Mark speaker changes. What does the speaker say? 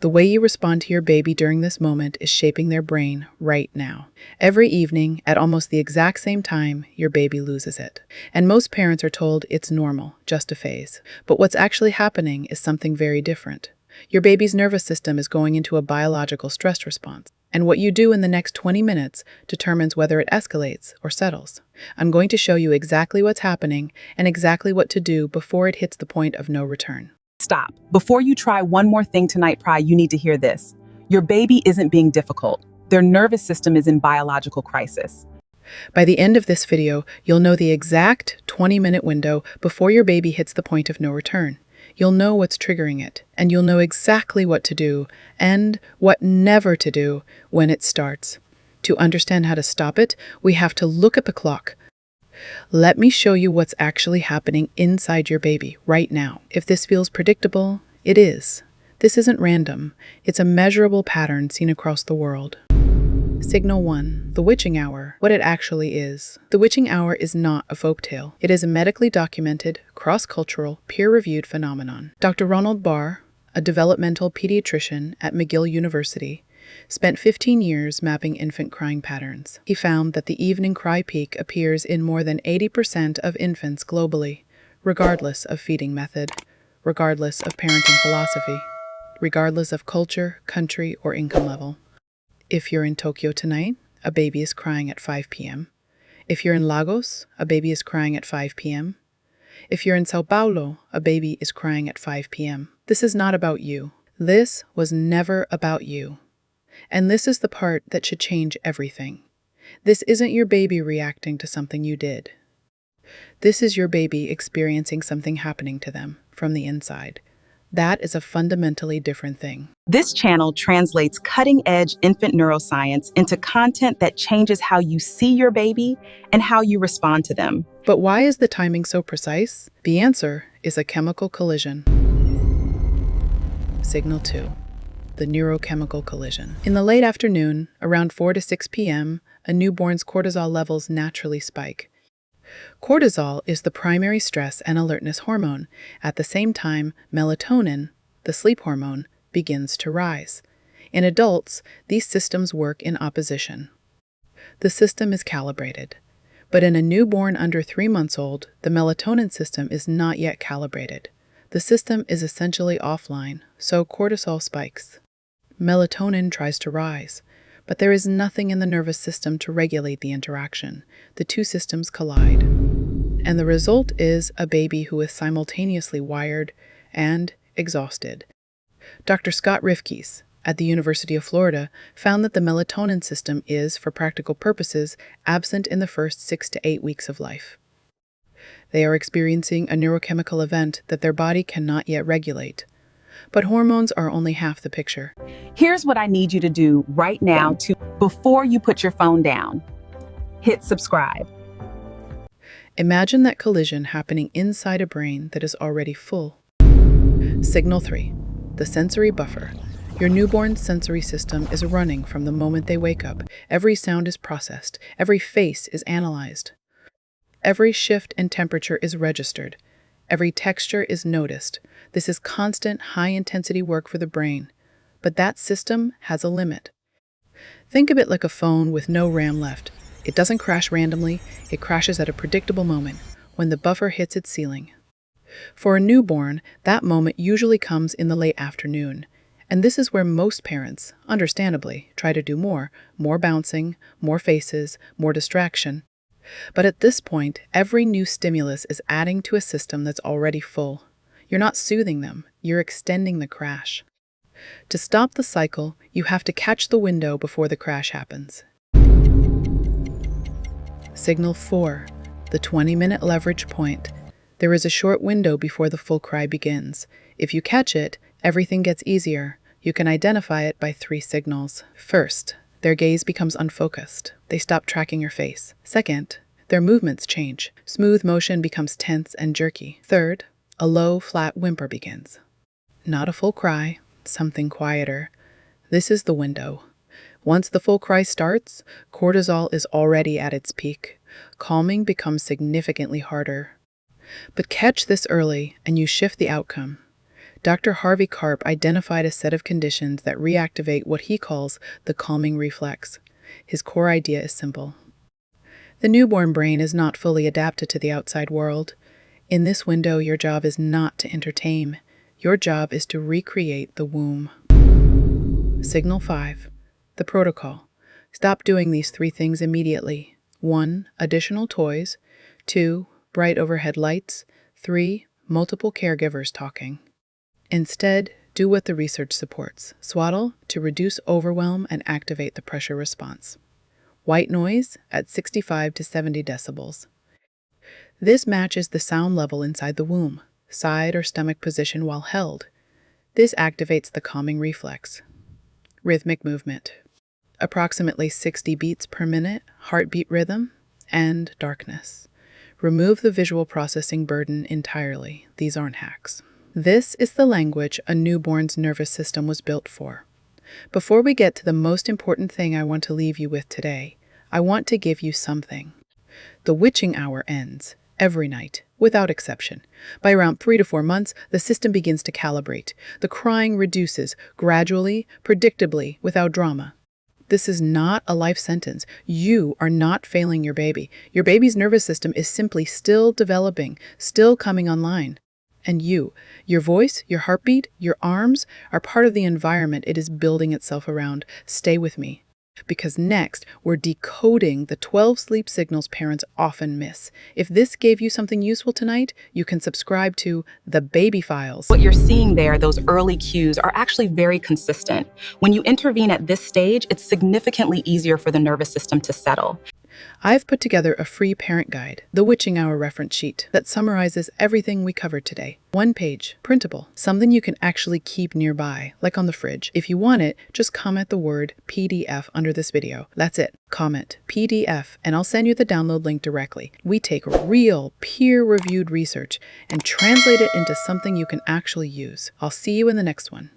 Speaker 1: The way you respond to your baby during this moment is shaping their brain right now. Every evening, at almost the exact same time, your baby loses it. And most parents are told it's normal, just a phase. But what's actually happening is something very different. Your baby's nervous system is going into a biological stress response. And what you do in the next 20 minutes determines whether it escalates or settles. I'm going to show you exactly what's happening and exactly what to do before it hits the point of no return.
Speaker 2: Stop. Before you try one more thing tonight, Pry, you need to hear this. Your baby isn't being difficult. Their nervous system is in biological crisis.
Speaker 1: By the end of this video, you'll know the exact 20-minute window before your baby hits the point of no return. You'll know what's triggering it, and you'll know exactly what to do and what never to do when it starts. To understand how to stop it, we have to look at the clock. Let me show you what's actually happening inside your baby right now. If this feels predictable, it is. This isn't random. It's a measurable pattern seen across the world. Signal 1. The witching hour. What it actually is. The witching hour is not a folktale. It is a medically documented, cross-cultural, peer-reviewed phenomenon. Dr. Ronald Barr, a developmental pediatrician at McGill University, spent 15 years mapping infant crying patterns. He found that the evening cry peak appears in more than 80% of infants globally, regardless of feeding method, regardless of parenting philosophy, regardless of culture, country, or income level. If you're in Tokyo tonight, a baby is crying at 5 p.m. If you're in Lagos, a baby is crying at 5 p.m. If you're in Sao Paulo, a baby is crying at 5 p.m. This is not about you. This was never about you. And this is the part that should change everything. This isn't your baby reacting to something you did. This is your baby experiencing something happening to them from the inside. That is a fundamentally different thing.
Speaker 2: This channel translates cutting-edge infant neuroscience into content that changes how you see your baby and how you respond to them.
Speaker 1: But why is the timing so precise? The answer is a chemical collision. Signal 2. The neurochemical collision. In the late afternoon, around 4 to 6 p.m., a newborn's cortisol levels naturally spike. Cortisol is the primary stress and alertness hormone. At the same time, melatonin, the sleep hormone, begins to rise. In adults, these systems work in opposition. The system is calibrated. But in a newborn under 3 months old, the melatonin system is not yet calibrated. The system is essentially offline, so cortisol spikes. Melatonin tries to rise, but there is nothing in the nervous system to regulate the interaction. The two systems collide. And the result is a baby who is simultaneously wired and exhausted. Dr. Scott Rifkes at the University of Florida found that the melatonin system is, for practical purposes, absent in the first 6 to 8 weeks of life. They are experiencing a neurochemical event that their body cannot yet regulate. But hormones are only half the picture.
Speaker 2: Here's what I need you to do right now before you put your phone down. Hit subscribe.
Speaker 1: Imagine that collision happening inside a brain that is already full. Signal 3. The sensory buffer. Your newborn's sensory system is running from the moment they wake up. Every sound is processed. Every face is analyzed. Every shift in temperature is registered. Every texture is noticed. This is constant, high-intensity work for the brain. But that system has a limit. Think of it like a phone with no RAM left. It doesn't crash randomly. It crashes at a predictable moment, when the buffer hits its ceiling. For a newborn, that moment usually comes in the late afternoon. And this is where most parents, understandably, try to do more bouncing, more faces, more distraction. But at this point, every new stimulus is adding to a system that's already full. You're not soothing them, you're extending the crash. To stop the cycle, you have to catch the window before the crash happens. Signal 4. The 20-minute leverage point. There is a short window before the full cry begins. If you catch it, everything gets easier. You can identify it by 3 signals. First, their gaze becomes unfocused. They stop tracking your face. Second, their movements change. Smooth motion becomes tense and jerky. Third, a low, flat whimper begins. Not a full cry, something quieter. This is the window. Once the full cry starts, cortisol is already at its peak. Calming becomes significantly harder. But catch this early and you shift the outcome. Dr. Harvey Karp identified a set of conditions that reactivate what he calls the calming reflex. His core idea is simple. The newborn brain is not fully adapted to the outside world. In this window, your job is not to entertain. Your job is to recreate the womb. Signal 5. The protocol. Stop doing these 3 things immediately. 1. Additional toys. 2. Bright overhead lights. 3. Multiple caregivers talking. Instead, do what the research supports. Swaddle to reduce overwhelm and activate the pressure response. White noise at 65 to 70 decibels. This matches the sound level inside the womb, side or stomach position while held. This activates the calming reflex. Rhythmic movement. Approximately 60 beats per minute, heartbeat rhythm, and darkness. Remove the visual processing burden entirely. These aren't hacks. This is the language a newborn's nervous system was built for. Before we get to the most important thing I want to leave you with today, I want to give you something. The witching hour ends every night, without exception. By around 3 to 4 months, the system begins to calibrate. The crying reduces, gradually, predictably, without drama. This is not a life sentence. You are not failing your baby. Your baby's nervous system is simply still developing, still coming online. And you, your voice, your heartbeat, your arms are part of the environment it is building itself around. Stay with me. Because next, we're decoding the 12 sleep signals parents often miss. If this gave you something useful tonight, you can subscribe to The Baby Files.
Speaker 2: What you're seeing there, those early cues, are actually very consistent. When you intervene at this stage, it's significantly easier for the nervous system to settle.
Speaker 1: I've put together a free parent guide, the Witching Hour reference sheet, that summarizes everything we covered today. 1 page, printable, something you can actually keep nearby, like on the fridge. If you want it, just comment the word PDF under this video. That's it. Comment PDF, and I'll send you the download link directly. We take real, peer-reviewed research and translate it into something you can actually use. I'll see you in the next one.